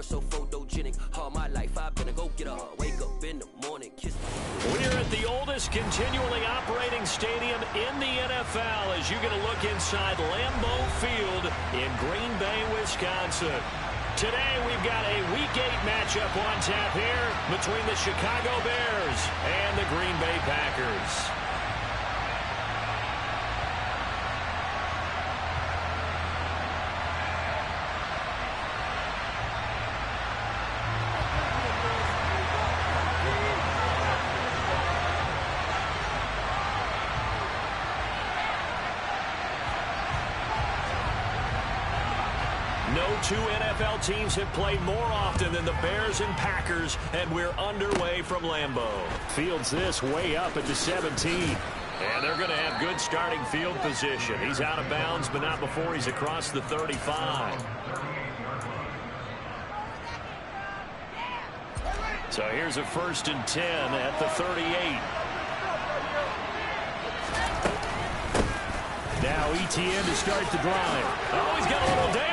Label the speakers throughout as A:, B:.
A: so photogenic. All my life I've been a go-getter. Wake up in the morning, kiss.
B: We're at the oldest continually operating stadium in the NFL as you get a look inside Lambeau Field in Green Bay, Wisconsin. Today we've got a Week 8 matchup on tap here between the Chicago Bears and the Green Bay Packers. No two NFL teams have played more often than the Bears and Packers, and we're underway from Lambeau. Fields this way up at the 17. And they're going to have good starting field position. He's out of bounds, but not before he's across the 35. So here's a 1st and 10 at the 38. Now ETN to start the drive. Oh, he's got a little daylight.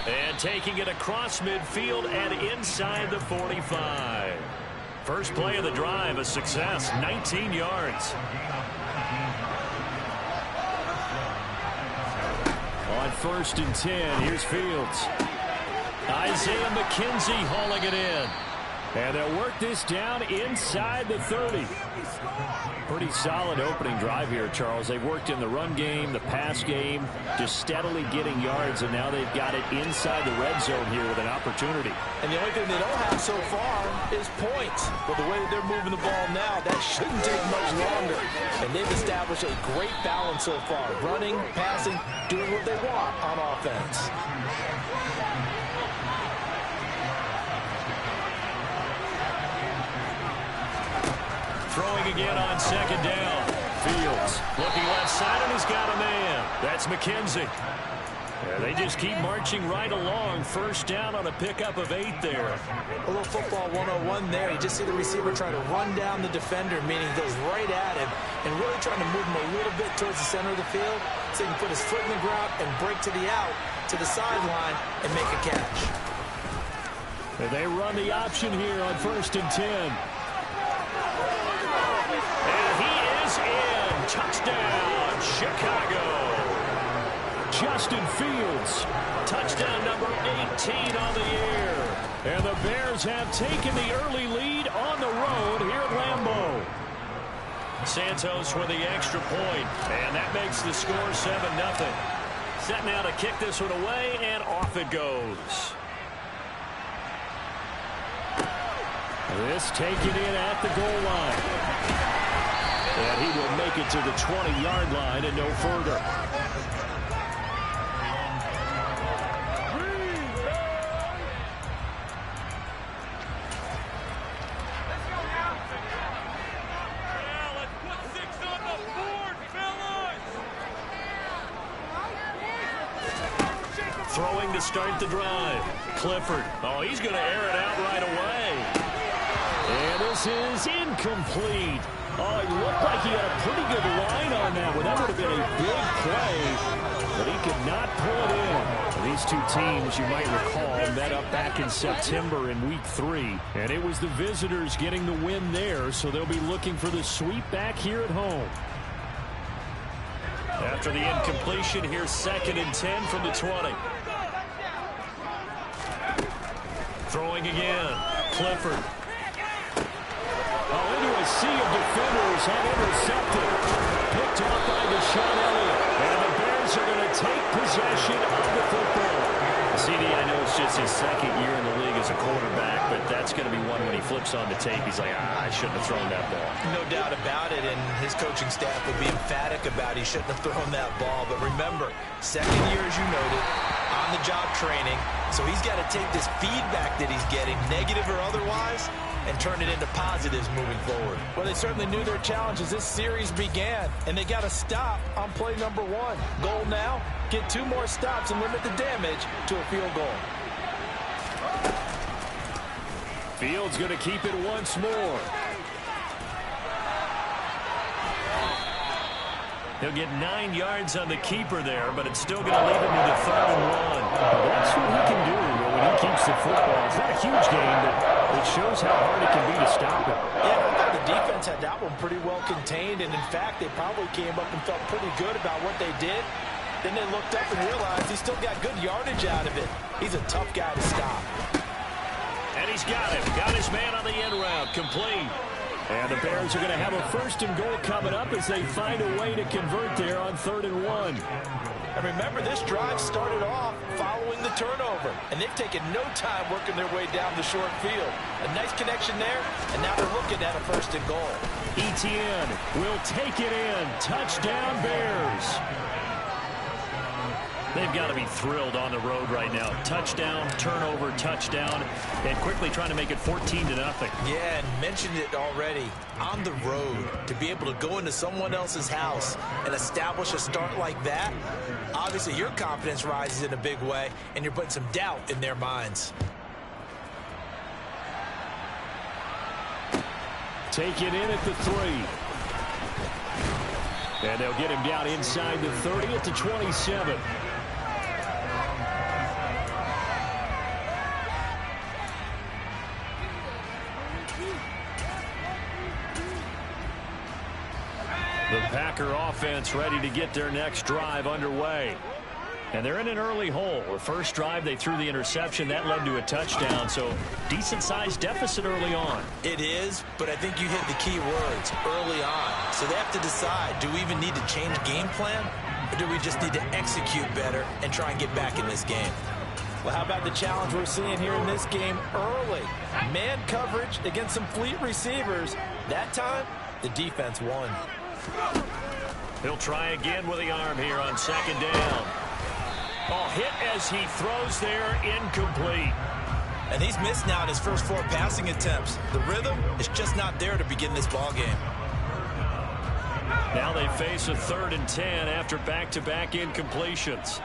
B: And taking it across midfield and inside the 45. First play of the drive, a success, 19 yards. On 1st and 10, here's Fields. Isaiah McKenzie hauling it in. And they'll work this down inside the 30. Pretty solid opening drive here, Charles. They've worked in the run game, the pass game, just steadily getting yards, and now they've got it inside the red zone here with an opportunity.
C: And the only thing they don't have so far is points. But the way that they're moving the ball now, that shouldn't take much longer. And they've established a great balance so far. Running, passing, doing what they want on offense.
B: Throwing again on 2nd down. Fields looking left side, and he's got a man. That's McKenzie. Yeah, they just keep marching right along. 1st down on a pickup of 8 there.
C: A little football 101 there. You just see the receiver trying to run down the defender, meaning he goes right at him and really trying to move him a little bit towards the center of the field so he can put his foot in the ground and break to the out, to the sideline, and make a catch.
B: And they run the option here on 1st and 10. And he is in. Touchdown, Chicago. Justin Fields, touchdown number 18 on the year. And the Bears have taken the early lead on the road here at Lambeau. Santos with the extra point, and that makes the score 7-0. Set now to kick this one away, and off it goes. This taken in at the goal line. And he will make it to the 20-yard line and no further. Throwing to start the drive. Clifford. Oh, he's going to air it out right away. And this is incomplete. Oh, it looked like he had a pretty good line on that one. That would have been a big play, but he could not pull it in. These two teams, you might recall, met up back in September in Week 3, and it was the visitors getting the win there, so they'll be looking for the sweep back here at home. After the incompletion, here's 2nd and 10 from the 20. Throwing again. Clifford. Oh, into a sea of defenders, unintercepted. Picked off by Deshaun Elliott. And the Bears are going to take possession of the football. CD, I know it's just his 2nd year in the league as a quarterback, but that's going to be one when he flips on the tape. He's like, I shouldn't have thrown that ball.
C: No doubt about it, and his coaching staff would be emphatic about he shouldn't have thrown that ball. But remember, 2nd year, as you noted, on-the-job training. So he's got to take this feedback that he's getting, negative or otherwise, and turn it into positives moving forward. Well, they certainly knew their challenge as this series began, and they got to stop on play number 1. Goal now, get 2 more stops and limit the damage to a field goal.
B: Fields going to keep it once more. He'll get 9 yards on the keeper there, but it's still going to lead him to the 3rd and 1.
D: That's what he can do when he keeps the football. It's not
B: huge game, but it shows how hard it can be to stop him.
C: Yeah, I thought the defense had that one pretty well contained, and in fact, they probably came up and felt pretty good about what they did. Then they looked up and realized he still got good yardage out of it. He's a tough guy to stop.
B: And he's got it. Got his man on the end route. Complete. And the Bears are going to have a 1st and goal coming up as they find a way to convert there on 3rd and 1.
C: And remember, this drive started off following the turnover, and they've taken no time working their way down the short field. A nice connection there, and now they're looking at a 1st and goal.
B: Etienne will take it in. Touchdown, Bears. They've got to be thrilled on the road right now. Touchdown, turnover, touchdown, and quickly trying to make it 14-0.
C: Yeah, and mentioned it already. On the road, to be able to go into someone else's house and establish a start like that, obviously your confidence rises in a big way, and you're putting some doubt in their minds.
B: Take it in at the 3. And they'll get him down inside the 30 at the 27. The Packer offense ready to get their next drive underway. And they're in an early hole. The first drive, they threw the interception. That led to a touchdown, so decent-sized deficit early on.
C: It is, but I think you hit the key words, early on. So they have to decide, do we even need to change game plan, or do we just need to execute better and try and get back in this game? Well, how about the challenge we're seeing here in this game early? Man coverage against some fleet receivers. That time, the defense won.
B: He'll try again with the arm here on 2nd down. Oh, hit as he throws there, incomplete.
C: And he's missed now in his first 4 passing attempts. The rhythm is just not there to begin this ball game.
B: Now they face a 3rd and 10 after back-to-back incompletions.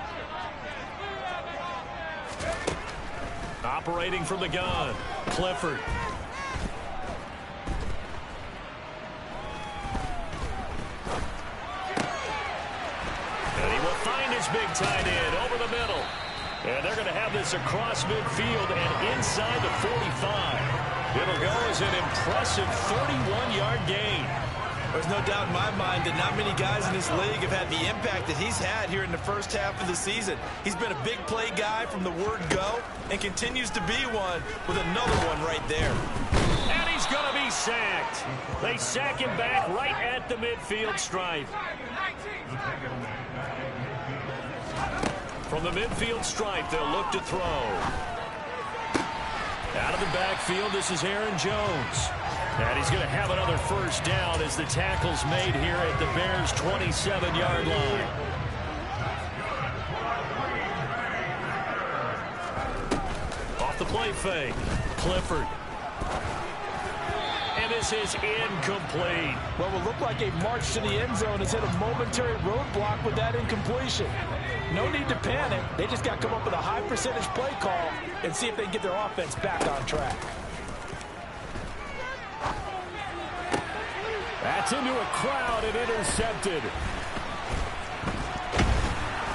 B: Operating from the gun, Clifford. Big tight end over the middle. And they're going to have this across midfield and inside the 45. It'll go as an impressive 31-yard gain.
C: There's no doubt in my mind that not many guys in this league have had the impact that he's had here in the first half of the season. He's been a big play guy from the word go and continues to be one with another one right there.
B: And he's going to be sacked. They sack him back right at the midfield stripe. From the midfield stripe, they'll look to throw. Out of the backfield, this is Aaron Jones. And he's going to have another 1st down as the tackle's made here at the Bears' 27-yard line. Off the play fake, Clifford. And this is incomplete.
C: What will look like a march to the end zone has hit a momentary roadblock with that incompletion. No need to panic. They just got to come up with a high percentage play call and see if they can get their offense back on track.
B: That's into a crowd and intercepted.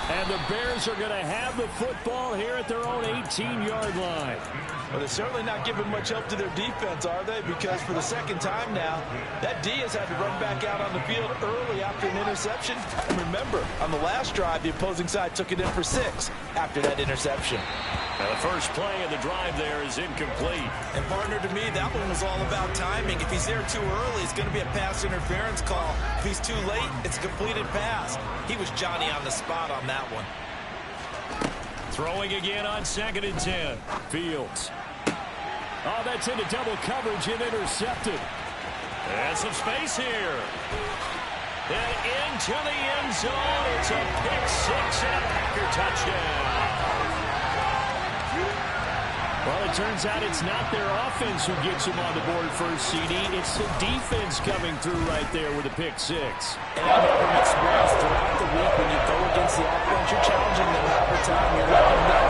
B: And the Bears are going to have the football here at their own 18-yard line.
C: Well, they're certainly not giving much help to their defense, are they? Because for the 2nd time now, that D has had to run back out on the field early after an interception. And remember, on the last drive, the opposing side took it in for 6 after that interception.
B: Now the first play of the drive there is incomplete.
C: And partner, to me, that one was all about timing. If he's there too early, it's going to be a pass interference call. If he's too late, it's a completed pass. He was Johnny on the spot on that one.
B: Throwing again on 2nd and 10. Fields. Oh, that's into double coverage and intercepted. And some space here. And into the end zone. It's a pick 6 and a Packer touchdown. Well, it turns out it's not their offense who gets them on the board first, CD. It's the defense coming through right there with a pick 6.
C: And I've never experienced throughout the week when you go against the offense, you're challenging them half the time. You're letting them know,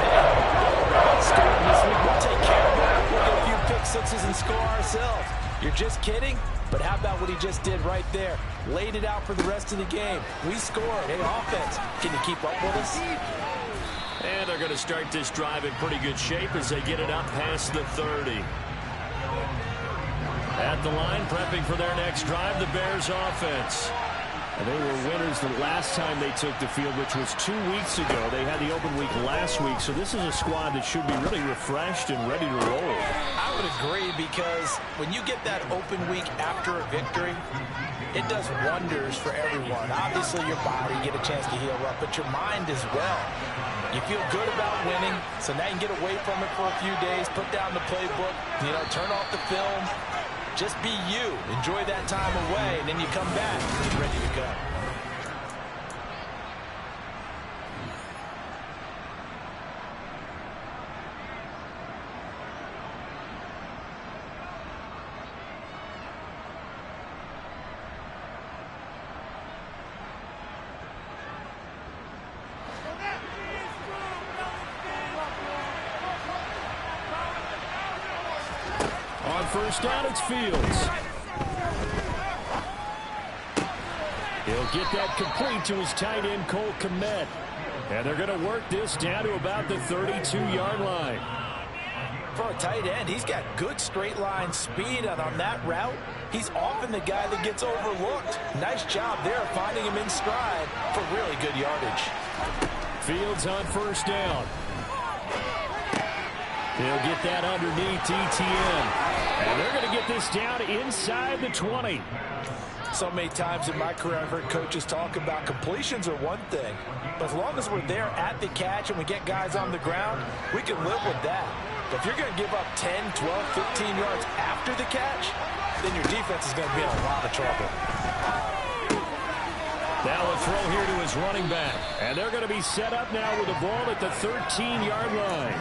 C: hey, scoring this week, we'll take care of it. We'll get a few pick 6s and score ourselves. You're just kidding? But how about what he just did right there? Laid it out for the rest of the game. We scored. Hey, offense, can you keep up with us?
B: And they're going to start this drive in pretty good shape as they get it up past the 30. At the line, prepping for their next drive, the Bears offense. And they were winners the last time they took the field, which was 2 weeks ago. They had the open week last week, so this is a squad that should be really refreshed and ready to roll.
C: I would agree, because when you get that open week after a victory, it does wonders for everyone. Obviously, your body, get a chance to heal up, but your mind as well. You feel good about winning, so now you can get away from it for a few days, put down the playbook, turn off the film. Just be you. Enjoy that time away, and then you come back ready to go.
B: On first down, it's Fields. He'll get that complete to his tight end, Cole Kmet. And they're going to work this down to about the 32-yard line.
C: For a tight end, he's got good straight line speed, and on that route, he's often the guy that gets overlooked. Nice job there finding him in stride for really good yardage.
B: Fields on first down. He'll get that underneath ETN. And they're going to get this down inside the 20.
C: So many times in my career, I've heard coaches talk about completions are one thing. But as long as we're there at the catch and we get guys on the ground, we can live with that. But if you're going to give up 10, 12, 15 yards after the catch, then your defense is going to be in a lot of trouble.
B: Now a throw here to his running back. And they're going to be set up now with the ball at the 13-yard line.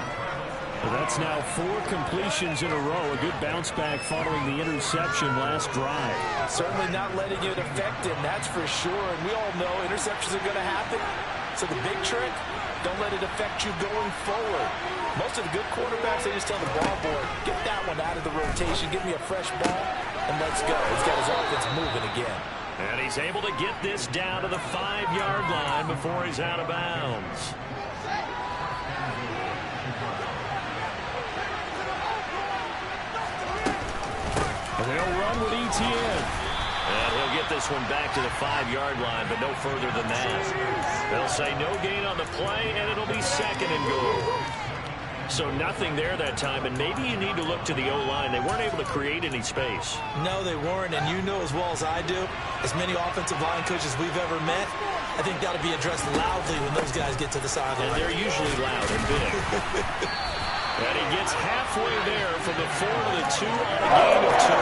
B: Well, that's now 4 completions in a row. A good bounce back following the interception last drive.
C: Certainly not letting it affect him, that's for sure. And we all know interceptions are going to happen. So the big trick, don't let it affect you going forward. Most of the good quarterbacks, they just tell the ball boy, get that one out of the rotation, give me a fresh ball, and let's go. He's got his offense moving again.
B: And he's able to get this down to the 5-yard line before he's out of bounds. They'll run with ETN. And he'll get this one back to the 5-yard line, but no further than that. They'll say no gain on the play, and it'll be 2nd and goal. So nothing there that time, and maybe you need to look to the O-line. They weren't able to create any space.
C: No, they weren't, and you know as well as I do, as many offensive line coaches we've ever met, I think that'll be addressed loudly when those guys get to the sideline.
B: And they're usually loud and big. And he gets halfway there from the 4 to the 2 on a gain of 2.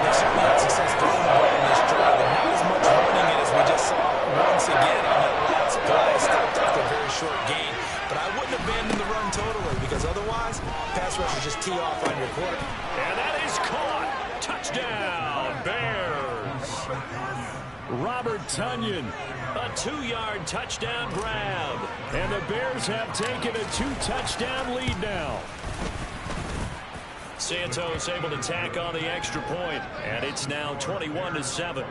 C: They certainly had success throwing the ball in this drive, and not as much running it as we just saw once again on that last play. Stopped after a very short gain. But I wouldn't abandon the run totally, because otherwise, pass rushers just tee off on your quarter.
B: And that is caught. Touchdown, Bears. Robert Tonyan, a 2-yard touchdown grab. And the Bears have taken a 2-touchdown lead now. Santos able to tack on the extra point, and it's now 21-7.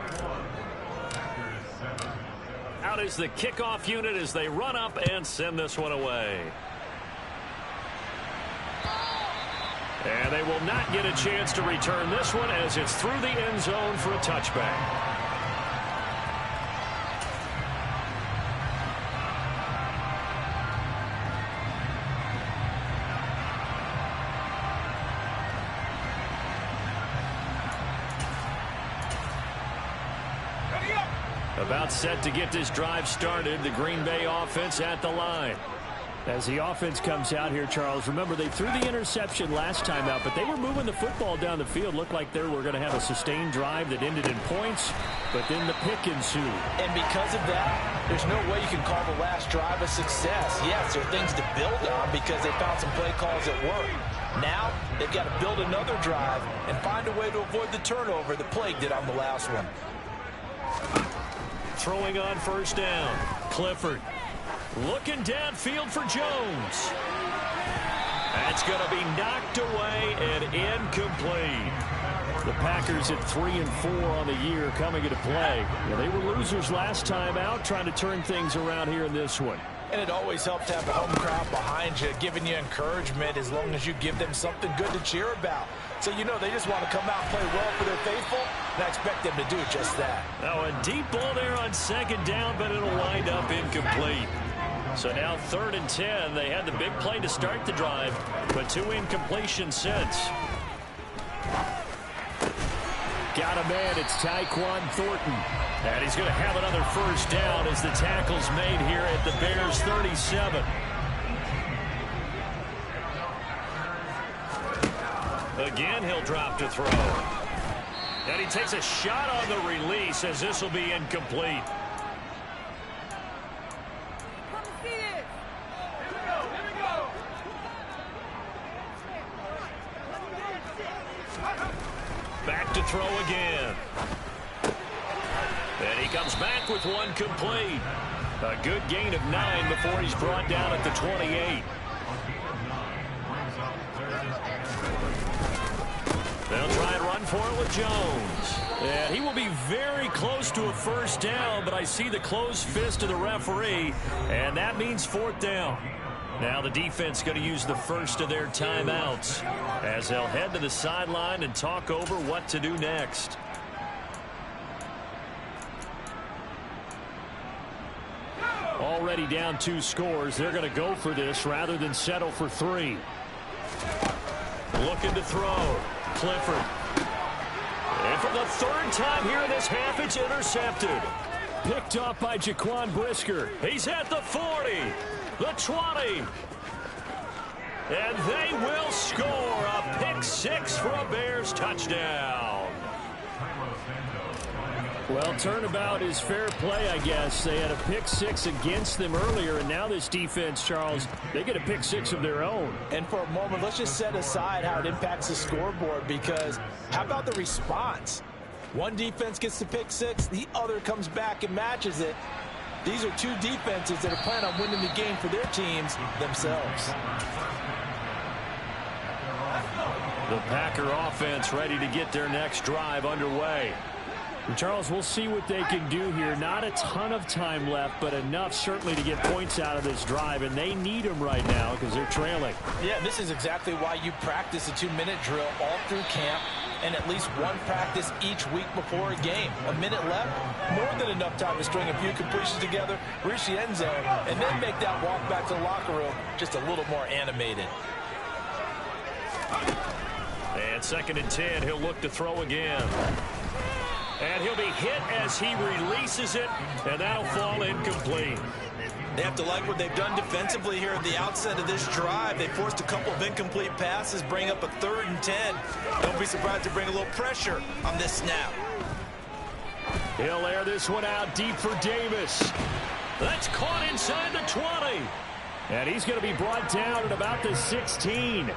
B: Out is the kickoff unit as they run up and send this one away. And they will not get a chance to return this one as it's through the end zone for a touchback. About set to get this drive started. The Green Bay offense at the line. As the offense comes out here, Charles, remember they threw the interception last time out, but they were moving the football down the field. Looked like they were going to have a sustained drive that ended in points, but then the pick ensued.
C: And because of that, there's no way you can call the last drive a success. Yes, there are things to build on because they found some play calls that work. Now, they've got to build another drive and find a way to avoid the turnover that plagued it on the last one.
B: Throwing on first down. Clifford looking downfield for Jones. That's going to be knocked away and incomplete. The Packers at 3-4 on the year coming into play. They were losers last time out, trying to turn things around here in this one.
C: And it always helps to have a home crowd behind you, giving you encouragement as long as you give them something good to cheer about. So you know they just want to come out and play well for their faithful, and I expect them to do just that.
B: Now a deep ball there on second down, but it'll wind up incomplete. So now 3rd and 10. They had the big play to start the drive, but 2 incompletions since. Got a man, it's Tyquan Thornton. And he's going to have another first down as the tackle's made here at the Bears 37. Again, he'll drop to throw. And he takes a shot on the release as this will be incomplete. Back to throw again. And he comes back with one complete. A good gain of 9 before he's brought down at the 28. They'll try and run for it with Jones. And he will be very close to a first down, but I see the closed fist of the referee, and that means 4th down. Now the defense going to use the first of their timeouts as they'll head to the sideline and talk over what to do next. Already down 2 scores. They're going to go for this rather than settle for 3. Looking to throw. Clifford. And for the 3rd time here in this half, it's intercepted. Picked up by Jaquan Brisker. He's at the 40. The 20. And they will score a pick 6 for a Bears touchdown. Well, turnabout is fair play, I guess. They had a pick 6 against them earlier, and now this defense, Charles, they get a pick 6 of their own.
C: And for a moment, let's just set aside how it impacts the scoreboard, because how about the response? One defense gets the pick 6, the other comes back and matches it. These are 2 defenses that are planning on winning the game for their teams themselves.
B: The Packer offense ready to get their next drive underway. And Charles, we'll see what they can do here. Not a ton of time left, but enough certainly to get points out of this drive, and they need them right now because they're trailing.
C: Yeah, this is exactly why you practice a 2-minute drill all through camp and at least one practice each week before a game. A minute left, more than enough time to string a few completions together, reach the end zone, and then make that walk back to the locker room just a little more animated.
B: And 2nd and 10, he'll look to throw again. And he'll be hit as he releases it, and that'll fall incomplete.
C: They have to like what they've done defensively here at the outset of this drive. They forced a couple of incomplete passes, bring up a 3rd and 10. Don't be surprised to bring a little pressure on this snap.
B: He'll air this one out deep for Davis. That's caught inside the 20. And he's going to be brought down at about the 16.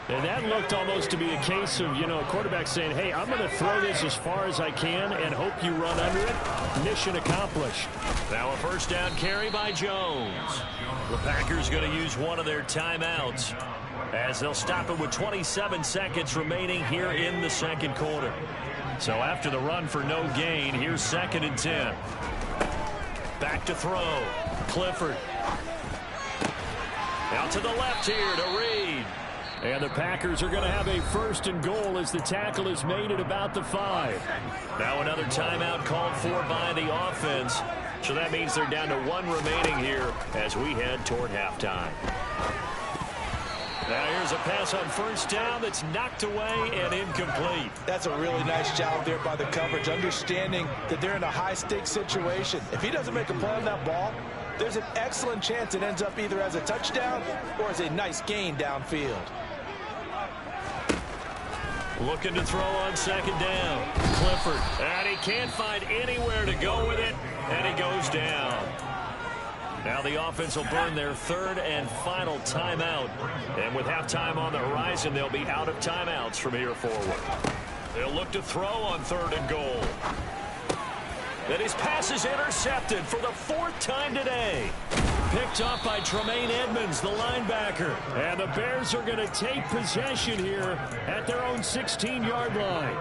B: And that looked almost to be a case of, you know, a quarterback saying, hey, I'm going to throw this as far as I can and hope you run under it. Mission accomplished. Now a first down carry by Jones. The Packers going to use one of their timeouts as they'll stop it with 27 seconds remaining here in the 2nd quarter. So after the run for no gain, here's 2nd and 10. Back to throw. Clifford. Out to the left here to Reed. And the Packers are going to have a 1st and goal as the tackle is made at about the 5. Now another timeout called for by the offense. So that means they're down to 1 remaining here as we head toward halftime. Now here's a pass on 1st down that's knocked away and incomplete.
C: That's a really nice job there by the coverage, understanding that they're in a high-stakes situation. If he doesn't make a play on that ball, there's an excellent chance it ends up either as a touchdown or as a nice gain downfield.
B: Looking to throw on 2nd down. Clifford. And he can't find anywhere to go with it. And he goes down. Now the offense will burn their 3rd and final timeout. And with halftime on the horizon, they'll be out of timeouts from here forward. They'll look to throw on 3rd and goal. And his pass is intercepted for the 4th time today. Picked up by Tremaine Edmonds, the linebacker. And the Bears are going to take possession here at their own 16-yard line.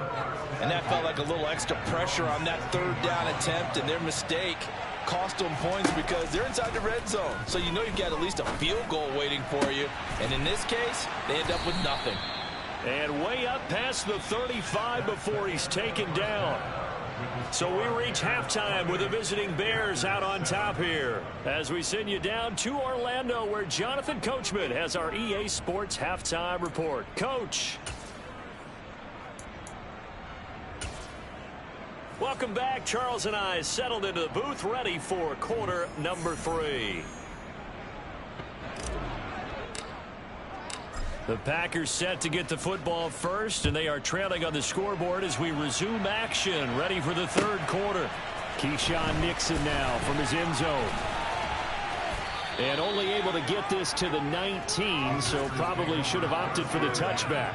C: And that felt like a little extra pressure on that 3rd down attempt, and their mistake cost them points because they're inside the red zone. So you know you've got at least a field goal waiting for you. And in this case, they end up with nothing.
B: And way up past the 35 before he's taken down. So we reach halftime with the visiting Bears out on top here as we send you down to Orlando where Jonathan Coachman has our EA Sports halftime report. Coach. Welcome back. Charles and I settled into the booth ready for quarter number 3. The Packers set to get the football first, and they are trailing on the scoreboard as we resume action, ready for the third quarter. Keyshawn Nixon now from his end zone. And only able to get this to the 19, so probably should have opted for the touchback.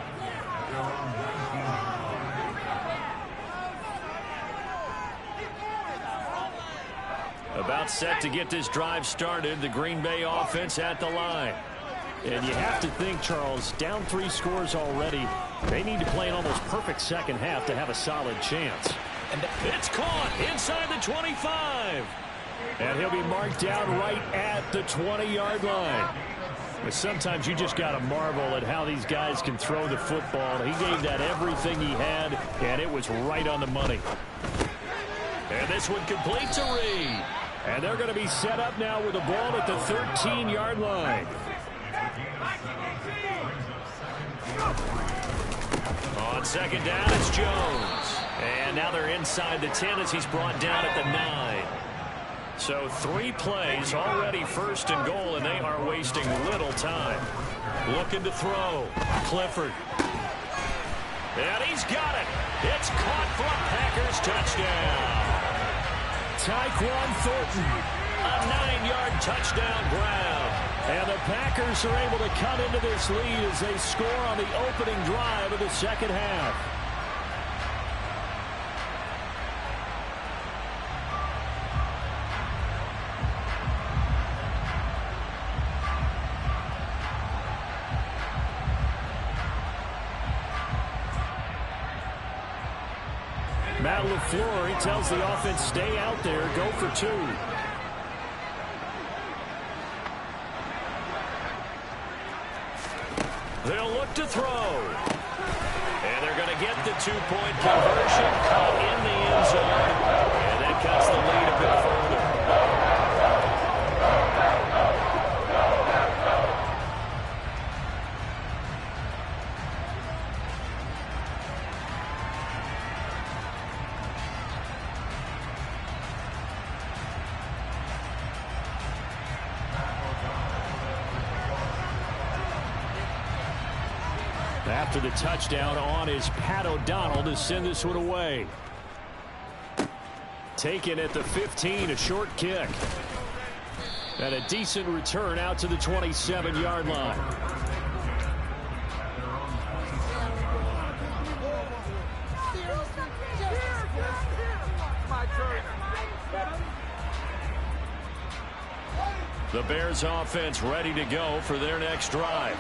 B: About set to get this drive started, the Green Bay offense at the line. And you have to think, Charles, down 3 scores already. They need to play an almost perfect second half to have a solid chance. And it's caught inside the 25. And he'll be marked down right at the 20-yard line. But sometimes you just got to marvel at how these guys can throw the football. He gave that everything he had, and it was right on the money. And this one completes a read. And they're going to be set up now with the ball at the 13-yard line. On second down, it's Jones. And now they're inside the 10 as he's brought down at the 9. So 3 plays already first and goal, and they are wasting little time. Looking to throw. Clifford. And he's got it. It's caught for a Packers touchdown. Tyquan Thornton. A 9-yard touchdown ground. And the Packers are able to cut into this lead as they score on the opening drive of the second half. Matt LaFleur, he tells the offense, stay out there, go for 2. They'll look to throw. And they're going to get the 2-point conversion caught in the end zone. And that cuts the lead a bit further. After the touchdown on is Pat O'Donnell to send this one away. Taken at the 15, a short kick. And a decent return out to the 27-yard line. The Bears offense ready to go for their next drive.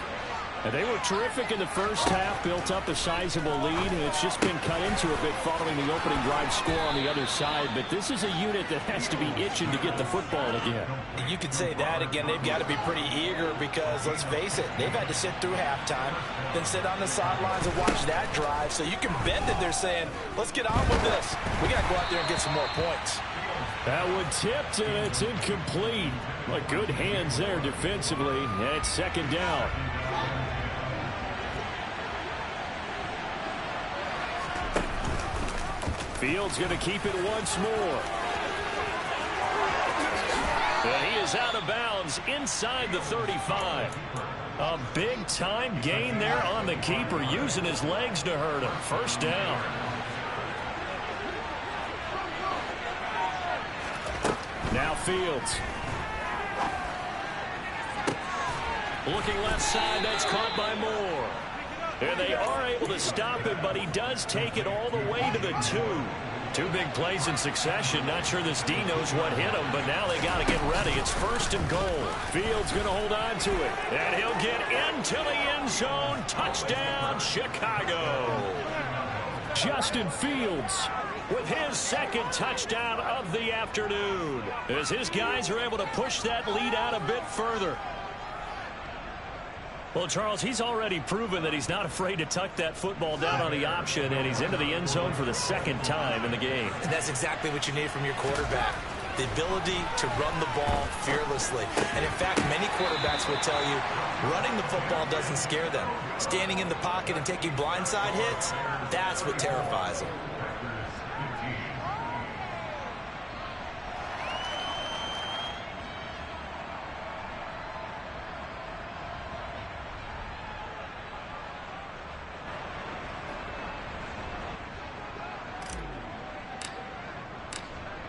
B: And they were terrific in the first half, built up a sizable lead, and it's just been cut into a bit following the opening drive score on the other side. But this is a unit that has to be itching to get the football again.
C: You could say that again. They've got to be pretty eager because, let's face it, they've had to sit through halftime, then sit on the sidelines and watch that drive. So you can bet that they're saying, let's get on with this. We got to go out there and get some more points.
B: That one tipped, and it's incomplete. But good hands there defensively, and it's second down. Fields going to keep it once more. And he is out of bounds inside the 35. A big-time gain there on the keeper, using his legs to hurt him. First down. Now Fields. Looking left side, that's caught by Moore. And they are able to stop him, but he does take it all the way to the 2. 2 big plays in succession. Not sure this D knows what hit him, but now they got to get ready. It's first and goal. Fields going to hold on to it. And he'll get into the end zone. Touchdown, Chicago. Justin Fields with his second touchdown of the afternoon, as his guys are able to push that lead out a bit further. Well, Charles, he's already proven that he's not afraid to tuck that football down on the option, and he's into the end zone for the second time in the game.
C: And that's exactly what you need from your quarterback. The ability to run the ball fearlessly. And in fact, many quarterbacks will tell you running the football doesn't scare them. Standing in the pocket and taking blindside hits, that's what terrifies them.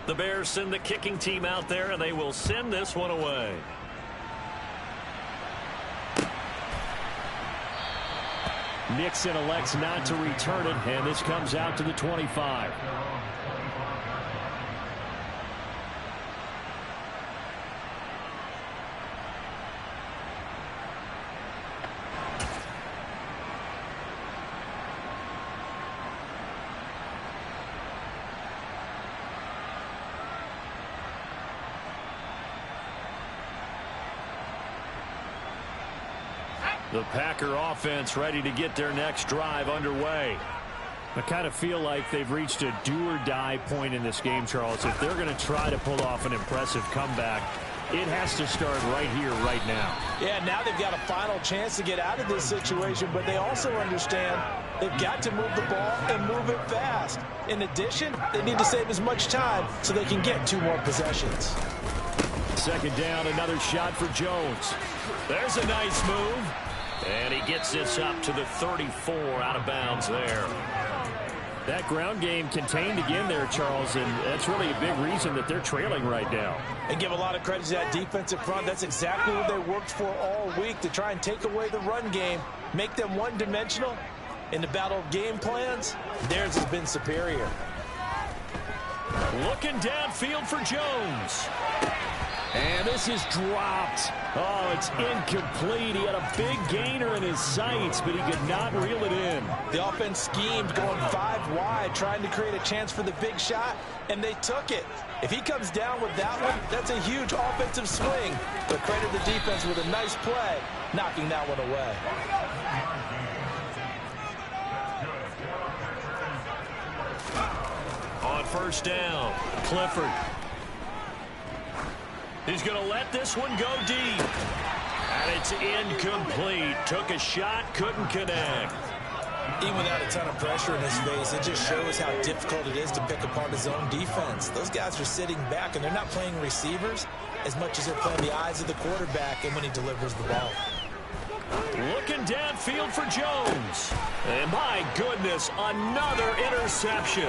B: The Bears send the kicking team out there, and they will send this one away. Nixon elects not to return it, and this comes out to the 25. The Packer offense ready to get their next drive underway. I kind of feel like they've reached a do-or-die point in this game, Charles. If they're going to try to pull off an impressive comeback, it has to start right here, right now.
D: Yeah, now they've got a final chance to get out of this situation, but they also understand they've got to move the ball and move it fast. In addition, they need to save as much time so they can get 2 more possessions.
B: Second down, another shot for Jones. There's a nice move. And he gets this up to the 34, out of bounds there. That ground game contained again there, Charles, and that's really a big reason that they're trailing right now.
D: And give a lot of credit to that defensive front. That's exactly what they worked for all week, to try and take away the run game, make them one-dimensional. In the battle of game plans, theirs has been superior.
B: Looking downfield for Jones. And this is dropped. Oh, it's incomplete. He had a big gainer in his sights, but he could not reel it in.
D: The offense schemed going 5 wide, trying to create a chance for the big shot, and they took it. If he comes down with that one, that's a huge offensive swing. But credit the defense with a nice play, knocking that one away.
B: On first down, Clifford. He's going to let this one go deep. And it's incomplete. Took a shot, couldn't connect.
C: Even without a ton of pressure in his face, it just shows how difficult it is to pick apart his own defense. Those guys are sitting back, and they're not playing receivers as much as they're playing the eyes of the quarterback and when he delivers the ball.
B: Looking downfield for Jones. And my goodness, another interception.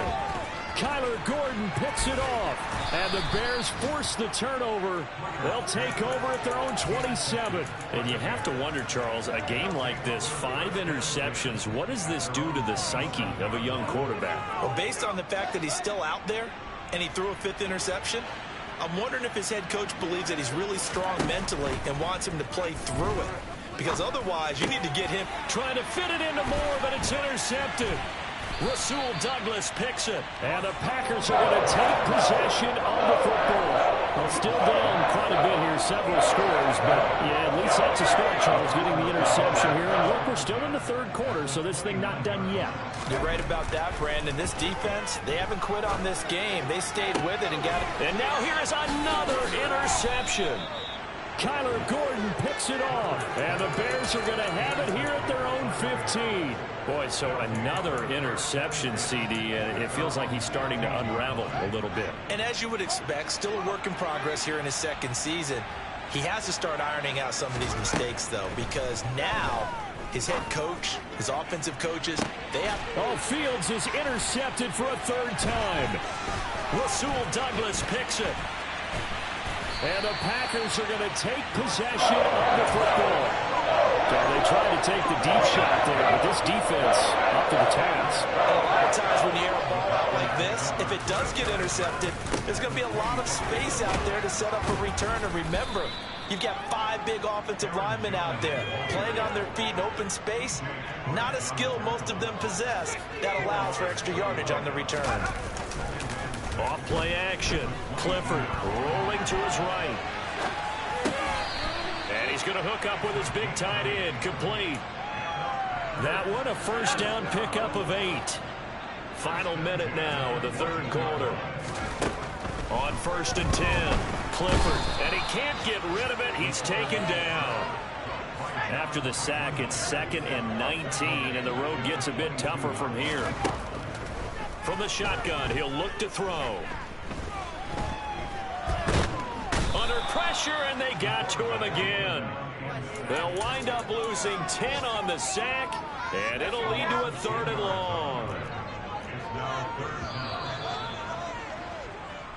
B: Kyler Gordon picks it off, and the Bears force the turnover. They'll take over at their own 27. And you have to wonder, Charles, a game like this, 5 interceptions, what does this do to the psyche of a young quarterback?
C: Well, based on the fact that he's still out there and he threw a 5th interception, I'm wondering if his head coach believes that he's really strong mentally and wants him to play through it. Because otherwise, you need to get him
B: trying to fit it into Moore, but it's intercepted. Rasul Douglas picks it, and the Packers are going to take possession of the football. Well, still down quite a bit here, several scores, but yeah, at least that's a start, Charles, getting the interception here. And look, we're still in the 3rd quarter, so this thing not done yet.
C: You're right about that, Brandon. This defense, they haven't quit on this game. They stayed with it and got it.
B: And now here is another interception. Kyler Gordon picks it off, and the Bears are going to have it here at their own 15. Boy, so another interception, CD. It feels like he's starting to unravel a little bit.
C: And as you would expect, still a work in progress here in his 2nd season. He has to start ironing out some of these mistakes, though, because now his head coach, his offensive coaches, they have...
B: Oh, Fields is intercepted for a 3rd time. Rasul Douglas picks it. And the Packers are going to take possession of the football. So they tried to take the deep shot there, but this defense up to the task.
C: And a lot of times when you air a ball out like this, if it does get intercepted, there's going to be a lot of space out there to set up a return. And remember, you've got 5 big offensive linemen out there playing on their feet in open space. Not a skill most of them possess that allows for extra yardage on the return.
B: Off play action. Clifford rolling to his right. And he's going to hook up with his big tight end. Complete. That one a first down pickup of 8. Final minute now of the third quarter. On 1st and 10. Clifford. And he can't get rid of it. He's taken down. After the sack, it's 2nd and 19, and the road gets a bit tougher from here. From the shotgun, he'll look to throw. Under pressure, and they got to him again. They'll wind up losing 10 on the sack, and it'll lead to a 3rd and long.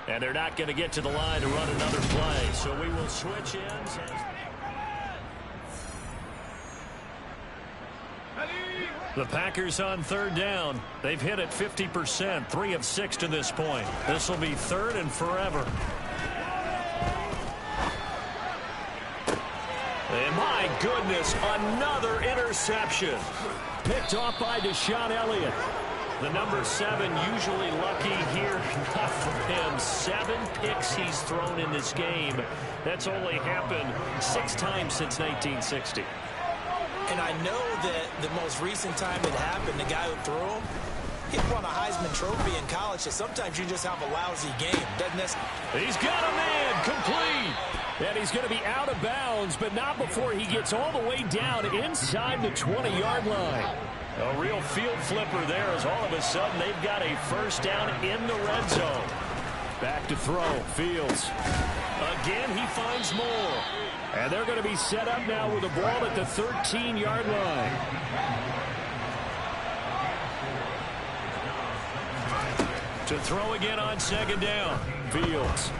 B: And they're not going to get to the line to run another play, so we will switch ends. The Packers on 3rd down. They've hit it 50%, 3 of 6 to this point. This will be 3rd and forever. And my goodness, another interception. Picked off by Deshaun Elliott. The number 7 usually lucky here. Not for him. 7 picks he's thrown in this game. That's only happened 6 times since 1960.
D: And I know that the most recent time it happened, the guy who threw him, he won a Heisman Trophy in college, so sometimes you just have a lousy game, doesn't it?
B: He's got a man complete. And he's going to be out of bounds, but not before he gets all the way down inside the 20-yard line. A real field flipper there as all of a sudden they've got a first down in the red zone. Back to throw. Fields. Again, he finds more. And they're going to be set up now with the ball at the 13-yard line. To throw again on 2nd down. Fields.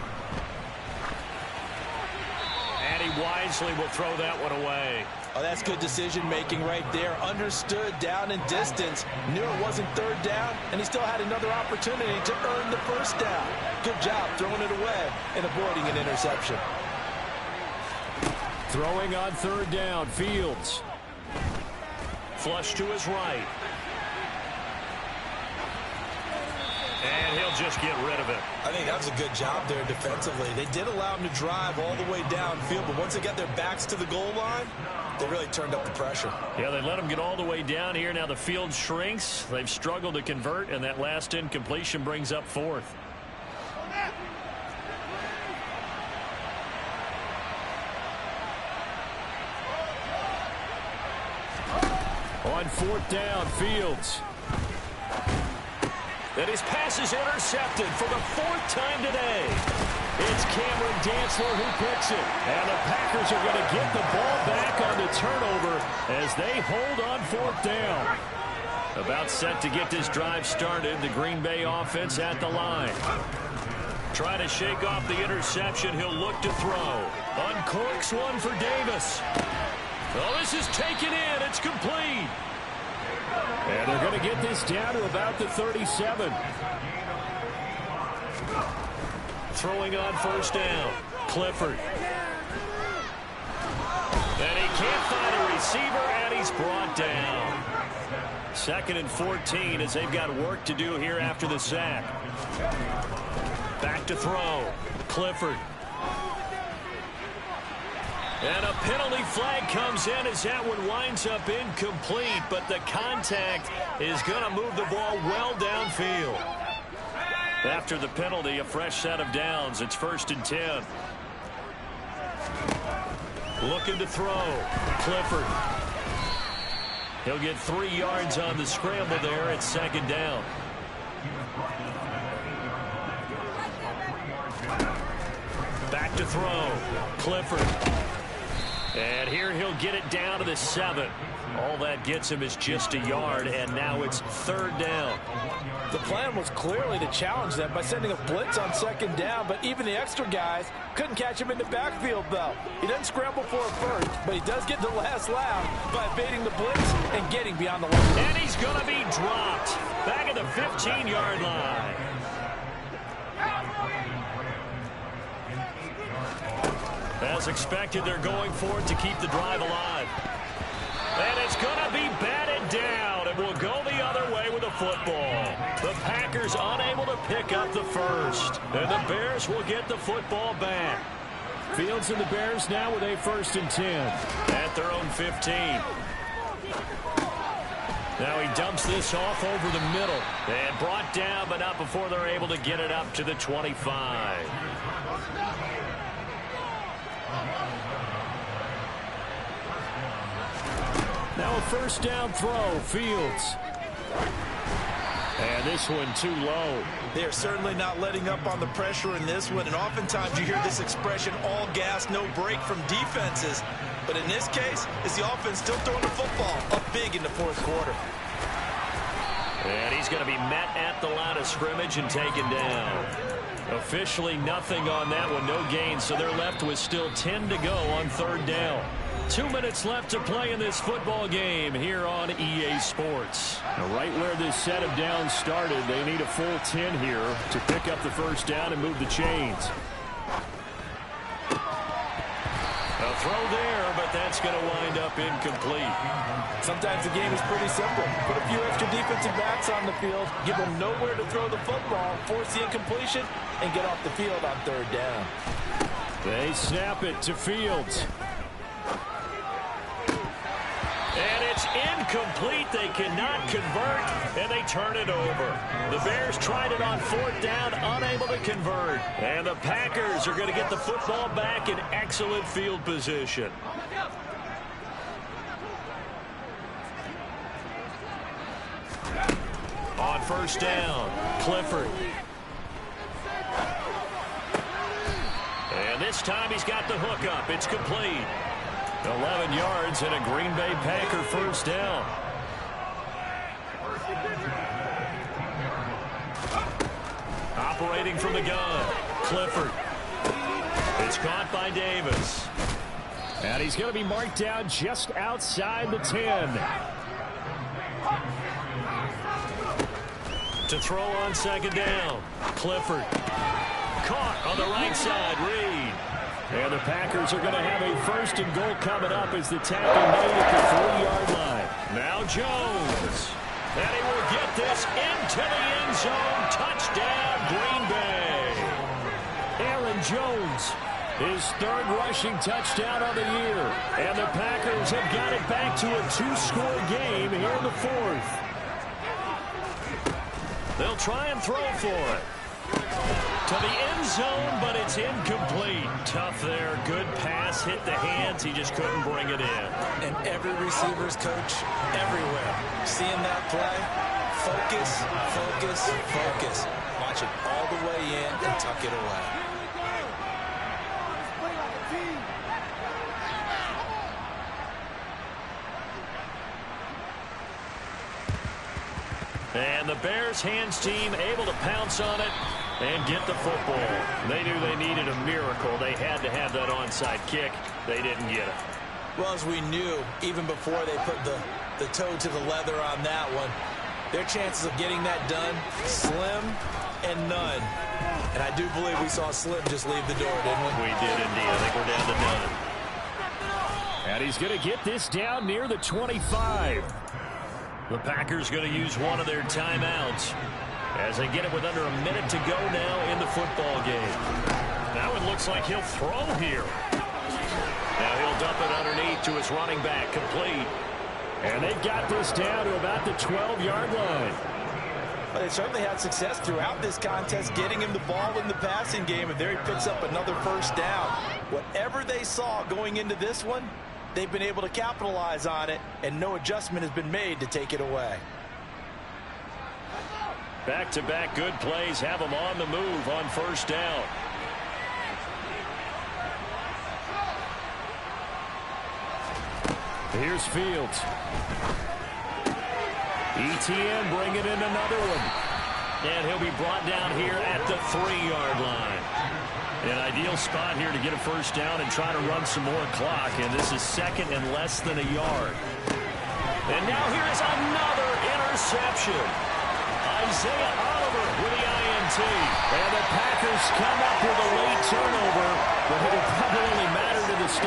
B: And he wisely will throw that one away.
D: Oh, that's good decision-making right there. Understood down and distance. Knew it wasn't 3rd down, and he still had another opportunity to earn the first down. Good job throwing it away and avoiding an interception.
B: Throwing on 3rd down. Fields. Flush to his right. And he'll just get rid of it.
D: I think that was a good job there defensively. They did allow him to drive all the way downfield, but once they got their backs to the goal line, they really turned up the pressure.
B: Yeah, they let him get all the way down here. Now the field shrinks. They've struggled to convert, and that last incompletion brings up 4th. On 4th down, Fields. And his pass is intercepted for the 4th time today. It's Cameron Dantzler who picks it. And the Packers are going to get the ball back on the turnover as they hold on 4th down. About set to get this drive started. The Green Bay offense at the line. Trying to shake off the interception. He'll look to throw. Uncorks one for Davis. Oh, this is taken in. It's complete. And they're going to get this down to about the 37. Throwing on 1st down. Clifford. And he can't find a receiver, and he's brought down. 2nd and 14 as they've got work to do here after the sack. Back to throw. Clifford. And a penalty flag comes in as that one winds up incomplete, but the contact is going to move the ball well downfield. After the penalty, a fresh set of downs. It's 1st and 10. Looking to throw. Clifford. He'll get 3 yards on the scramble there at 2nd down. Back to throw. Clifford. And here he'll get it down to the 7. All that gets him is just a yard, and now it's 3rd down.
D: The plan was clearly to challenge them by sending a blitz on 2nd down, but even the extra guys couldn't catch him in the backfield, though. He doesn't scramble for a first, but he does get the last laugh by evading the blitz and getting beyond the line.
B: And he's going to be dropped back at the 15-yard line. As expected, they're going for it to keep the drive alive. And it's going to be batted down, and we'll go the other way with the football. The Packers Packers unable to pick up the first. And the Bears will get the football back. Fields and the Bears now with a 1st and 10 at their own 15. Now he dumps this off over the middle and brought down, but not before they're able to get it up to the 25. Now a 1st down throw, Fields. And this one too low.
C: They're certainly not letting up on the pressure in this one, and oftentimes you hear this expression, all gas, no break from defenses. But in this case, is the offense still throwing the football up big in the 4th quarter.
B: And he's going to be met at the line of scrimmage and taken down. Officially nothing on that one, no gain, so they're left with still 10 to go on 3rd down. 2 minutes left to play in this football game here on EA Sports. Now right where this set of downs started, they need a full 10 here to pick up the 1st down and move the chains. A throw there, but that's going to wind up incomplete.
D: Sometimes the game is pretty simple. Put a few extra defensive backs on the field, give them nowhere to throw the football, force the incompletion, and get off the field on 3rd down.
B: They snap it to Fields. And it's incomplete. They cannot convert, and they turn it over. The Bears tried it on 4th down, unable to convert. And the Packers are going to get the football back in excellent field position. On 1st down, Clifford. And this time he's got the hook up. It's complete. 11 yards and a Green Bay Packer 1st down. Operating from the gun, Clifford. It's caught by Davis. And he's going to be marked down just outside the 10. To throw on 2nd down, Clifford. Caught on the right side, Reed. And the Packers are going to have a 1st and goal coming up as the tackle made at the 3-yard line. Now Jones. And he will get this into the end zone. Touchdown, Green Bay. Aaron Jones, his 3rd rushing touchdown of the year. And the Packers have got it back to a 2-score game here in the 4th. They'll try and throw for it. To the end zone, but it's incomplete. Tough there. Good pass. Hit the hands. He just couldn't bring it in.
C: And every receiver's coach everywhere. Seeing that play, focus, focus, focus. Watch it all the way in and tuck it away.
B: And the Bears hands team able to pounce on it and get the football. They knew they needed a miracle. They had to have that onside kick. They didn't get it.
C: Well, as we knew, even before they put the toe to the leather on that one, their chances of getting that done, slim and none. And I do believe we saw Slim just leave the door, didn't we?
B: We did indeed. I think we're down to none. And he's going to get this down near the 25. The Packers going to use one of their timeouts as they get it with under a minute to go now in the football game. Now it looks like he'll throw here. Now he'll dump it underneath to his running back, complete. And they've got this down to about the 12-yard line.
D: But they certainly had success throughout this contest, getting him the ball in the passing game, and there he picks up another 1st down. Whatever they saw going into this one, they've been able to capitalize on it, and no adjustment has been made to take it away.
B: Back-to-back good plays have them on the move on 1st down. Here's Fields. ETN bringing in another one. And he'll be brought down here at the 3-yard line. An ideal spot here to get a 1st down and try to run some more clock. And this is 2nd and less than a yard. And now here is another interception. Isaiah Oliver with the INT. And the Packers come up with a late turnover, but it'll probably only matter to the